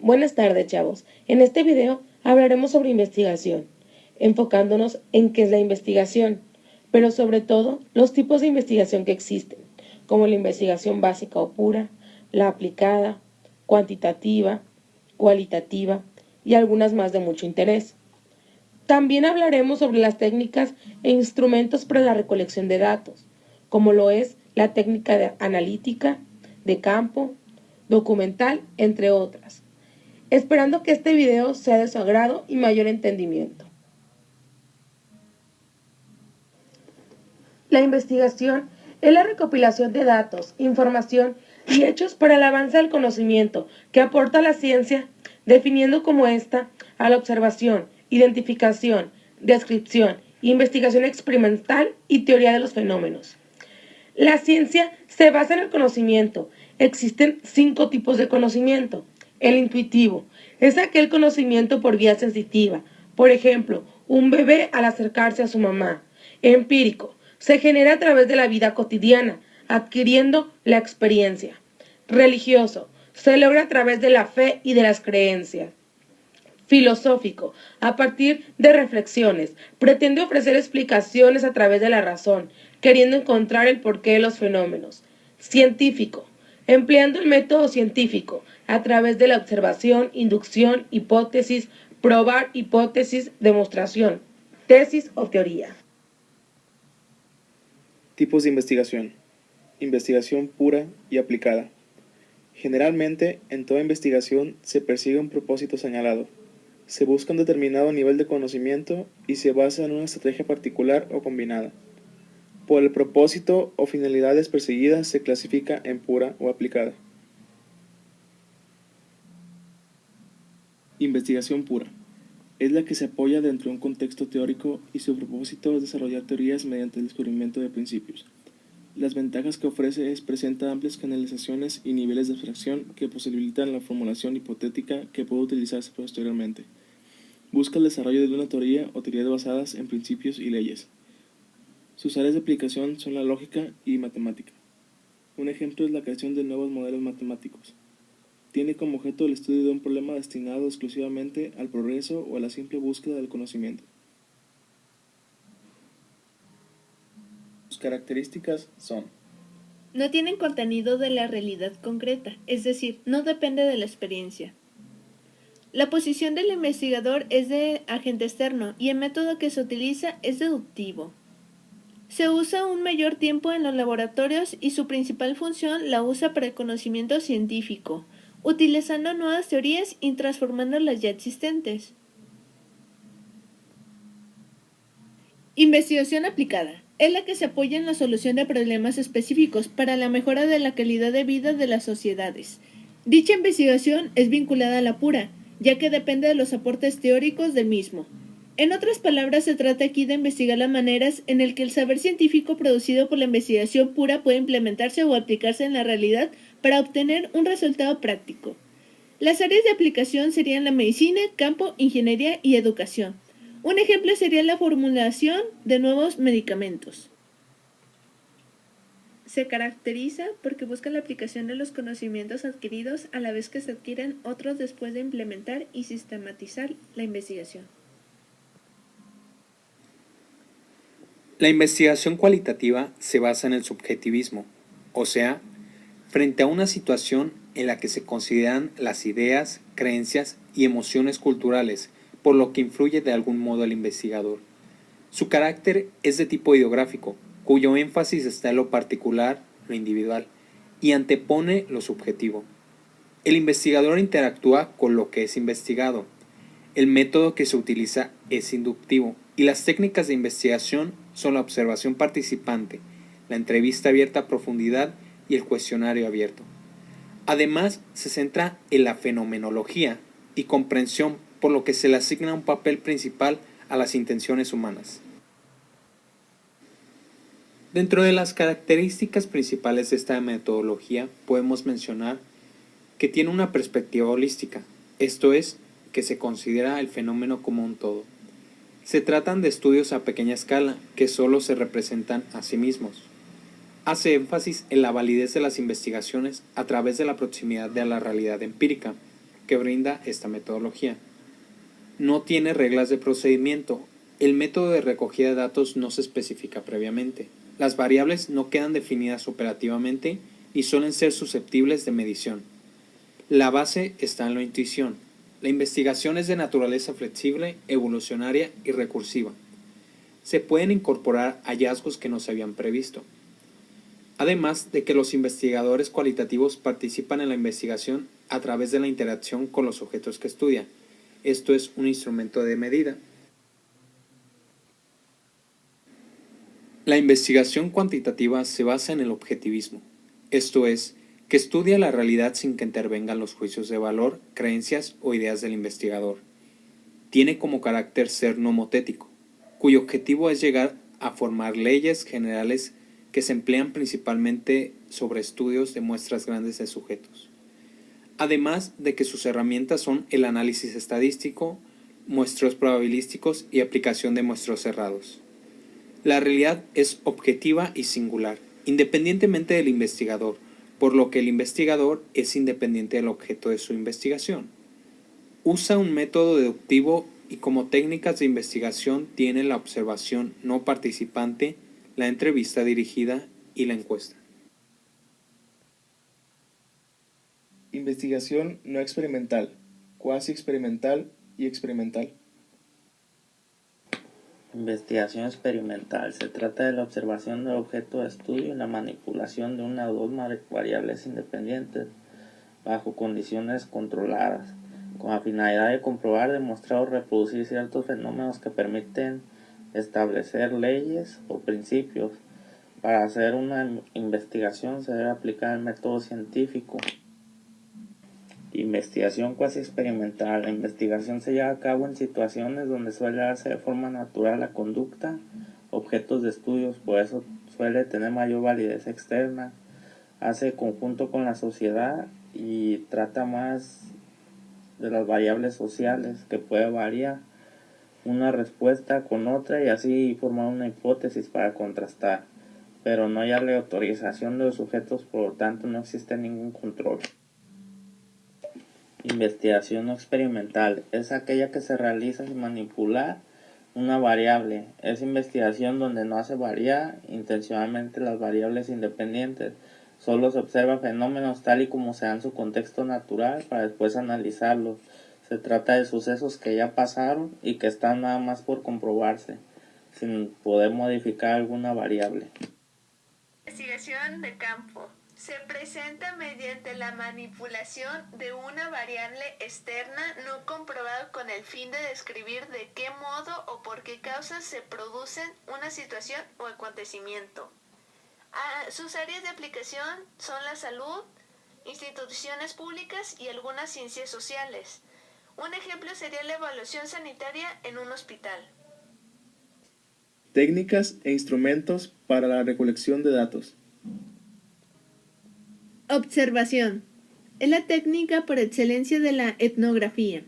Buenas tardes, chavos. En este video hablaremos sobre investigación, enfocándonos en qué es la investigación, pero sobre todo los tipos de investigación que existen, como la investigación básica o pura, la aplicada, cuantitativa, cualitativa y algunas más de mucho interés. También hablaremos sobre las técnicas e instrumentos para la recolección de datos, como lo es la técnica analítica, de campo, documental, entre otras, esperando que este video sea de su agrado y mayor entendimiento. La investigación es la recopilación de datos, información y hechos para el avance del conocimiento que aporta la ciencia, definiendo como esta a la observación, identificación, descripción, investigación experimental y teoría de los fenómenos. La ciencia se basa en el conocimiento. Existen 5 tipos de conocimiento. El intuitivo es aquel conocimiento por vía sensitiva. Por ejemplo, un bebé al acercarse a su mamá. Empírico se genera a través de la vida cotidiana, adquiriendo la experiencia. Religioso se logra a través de la fe y de las creencias. Filosófico, a partir de reflexiones, pretende ofrecer explicaciones a través de la razón, queriendo encontrar el porqué de los fenómenos. Científico, empleando el método científico, a través de la observación, inducción, hipótesis, probar hipótesis, demostración, tesis o teoría. Tipos de investigación. Investigación pura y aplicada. Generalmente, en toda investigación se persigue un propósito señalado. Se busca un determinado nivel de conocimiento y se basa en una estrategia particular o combinada. Por el propósito o finalidades perseguidas se clasifica en pura o aplicada. Investigación pura. Es la que se apoya dentro de un contexto teórico y su propósito es desarrollar teorías mediante el descubrimiento de principios. Las ventajas que ofrece es presenta amplias generalizaciones y niveles de abstracción que posibilitan la formulación hipotética que puede utilizarse posteriormente. Busca el desarrollo de una teoría o teorías basadas en principios y leyes. Sus áreas de aplicación son la lógica y matemática. Un ejemplo es la creación de nuevos modelos matemáticos. Tiene como objeto el estudio de un problema destinado exclusivamente al progreso o a la simple búsqueda del conocimiento. Sus características son: no tienen contenido de la realidad concreta, es decir, no depende de la experiencia. La posición del investigador es de agente externo y el método que se utiliza es deductivo. Se usa un mayor tiempo en los laboratorios y su principal función la usa para el conocimiento científico, utilizando nuevas teorías y transformando las ya existentes. Investigación aplicada. Es la que se apoya en la solución de problemas específicos para la mejora de la calidad de vida de las sociedades. Dicha investigación es vinculada a la pura, ya que depende de los aportes teóricos del mismo. En otras palabras, se trata aquí de investigar las maneras en las que el saber científico producido por la investigación pura puede implementarse o aplicarse en la realidad para obtener un resultado práctico. Las áreas de aplicación serían la medicina, campo, ingeniería y educación. Un ejemplo sería la formulación de nuevos medicamentos. Se caracteriza porque busca la aplicación de los conocimientos adquiridos a la vez que se adquieren otros después de implementar y sistematizar la investigación. La investigación cualitativa se basa en el subjetivismo, o sea, frente a una situación en la que se consideran las ideas, creencias y emociones culturales, por lo que influye de algún modo el investigador. Su carácter es de tipo ideográfico, cuyo énfasis está en lo particular, lo individual, y antepone lo subjetivo. El investigador interactúa con lo que es investigado. El método que se utiliza es inductivo, y las técnicas de investigación son la observación participante, la entrevista abierta a profundidad y el cuestionario abierto. Además, se centra en la fenomenología y comprensión, por lo que se le asigna un papel principal a las intenciones humanas. Dentro de las características principales de esta metodología podemos mencionar que tiene una perspectiva holística, esto es, que se considera el fenómeno como un todo. Se tratan de estudios a pequeña escala que solo se representan a sí mismos. Hace énfasis en la validez de las investigaciones a través de la proximidad de la realidad empírica. que brinda esta metodología. No tiene reglas de procedimiento. El método de recogida de datos no se especifica previamente. Las variables no quedan definidas operativamente y suelen ser susceptibles de medición. La base está en la intuición. La investigación es de naturaleza flexible, evolucionaria y recursiva. Se pueden incorporar hallazgos que no se habían previsto. Además de que los investigadores cualitativos participan en la investigación a través de la interacción con los objetos que estudian. Esto es un instrumento de medida. La investigación cuantitativa se basa en el objetivismo, esto es, que estudia la realidad sin que intervengan los juicios de valor, creencias o ideas del investigador. Tiene como carácter ser nomotético, cuyo objetivo es llegar a formar leyes generales que se emplean principalmente sobre estudios de muestras grandes de sujetos. Además de que sus herramientas son el análisis estadístico, muestreos probabilísticos y aplicación de muestreos cerrados. La realidad es objetiva y singular, independientemente del investigador, por lo que el investigador es independiente del objeto de su investigación. Usa un método deductivo y como técnicas de investigación tiene la observación no participante, la entrevista dirigida y la encuesta. Investigación no experimental, cuasi experimental y experimental. Investigación experimental. Se trata de la observación del objeto de estudio y la manipulación de una o dos variables independientes bajo condiciones controladas, con la finalidad de comprobar, demostrar o reproducir ciertos fenómenos que permiten establecer leyes o principios. Para hacer una investigación se debe aplicar el método científico. Investigación cuasi experimental. La investigación se lleva a cabo en situaciones donde suele darse de forma natural la conducta, objetos de estudios, por eso suele tener mayor validez externa, hace conjunto con la sociedad y trata más de las variables sociales que puede variar una respuesta con otra y así formar una hipótesis para contrastar, pero no hay la autorización de los sujetos, por lo tanto no existe ningún control. Investigación no experimental es aquella que se realiza sin manipular una variable. Es investigación donde no hace variar intencionalmente las variables independientes. Solo se observa fenómenos tal y como se dan en su contexto natural para después analizarlos. Se trata de sucesos que ya pasaron y que están nada más por comprobarse, sin poder modificar alguna variable. Investigación de campo. Se presenta mediante la manipulación de una variable externa no comprobada con el fin de describir de qué modo o por qué causas se producen una situación o acontecimiento. Sus áreas de aplicación son la salud, instituciones públicas y algunas ciencias sociales. Un ejemplo sería la evaluación sanitaria en un hospital. Técnicas e instrumentos para la recolección de datos. Observación. Es la técnica por excelencia de la etnografía.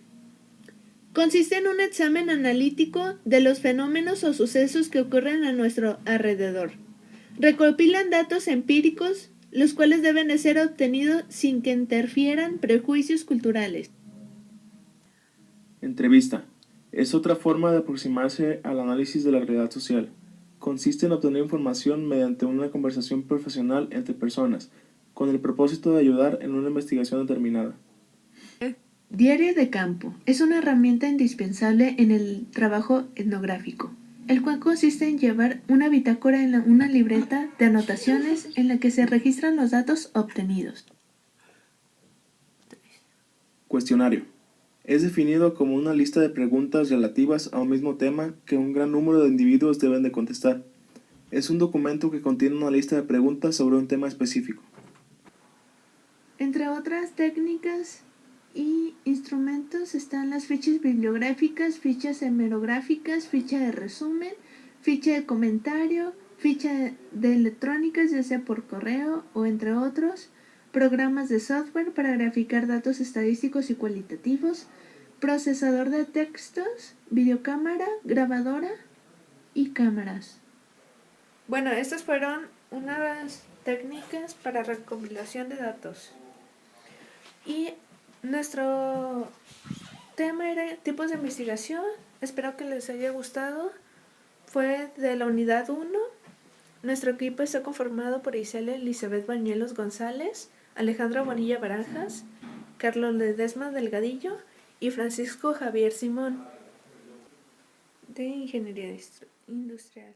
Consiste en un examen analítico de los fenómenos o sucesos que ocurren a nuestro alrededor. Recopilan datos empíricos, los cuales deben de ser obtenidos sin que interfieran prejuicios culturales. Entrevista. Es otra forma de aproximarse al análisis de la realidad social. Consiste en obtener información mediante una conversación profesional entre personas, con el propósito de ayudar en una investigación determinada. Diario de campo es una herramienta indispensable en el trabajo etnográfico, el cual consiste en llevar una bitácora en una libreta de anotaciones en la que se registran los datos obtenidos. Cuestionario. Es definido como una lista de preguntas relativas a un mismo tema que un gran número de individuos deben de contestar. Es un documento que contiene una lista de preguntas sobre un tema específico. Entre otras técnicas y instrumentos están las fichas bibliográficas, fichas hemerográficas, ficha de resumen, ficha de comentario, ficha de electrónicas, ya sea por correo o entre otros, programas de software para graficar datos estadísticos y cualitativos, procesador de textos, videocámara, grabadora y cámaras. Bueno, estas fueron unas técnicas para recopilación de datos. Y Nuestro tema era tipos de investigación. Espero que les haya gustado. Fue de la unidad 1. Nuestro equipo está conformado por Isela Elizabeth Bañuelos González, Alejandra Bonilla Barajas, Carlos Ledesma Delgadillo y Francisco Javier Simón, de Ingeniería Industrial.